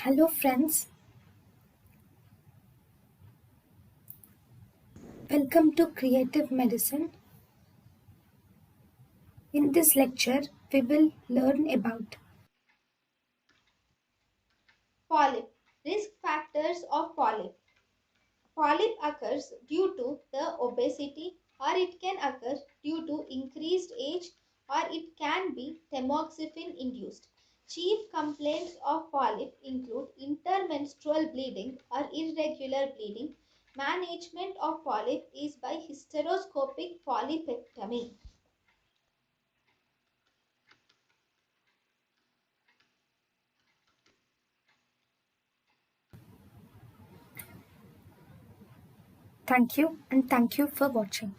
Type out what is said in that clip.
Hello, friends. Welcome to Creative Medicine. In this lecture, we will learn about Polyp. Risk factors of polyp. Polyp occurs due to the obesity or it can occur due to increased age or it can be tamoxifen induced. Chief complaints of polyp include intermenstrual bleeding or irregular bleeding. Management of polyp is by hysteroscopic polypectomy. thank you and thank you for watching.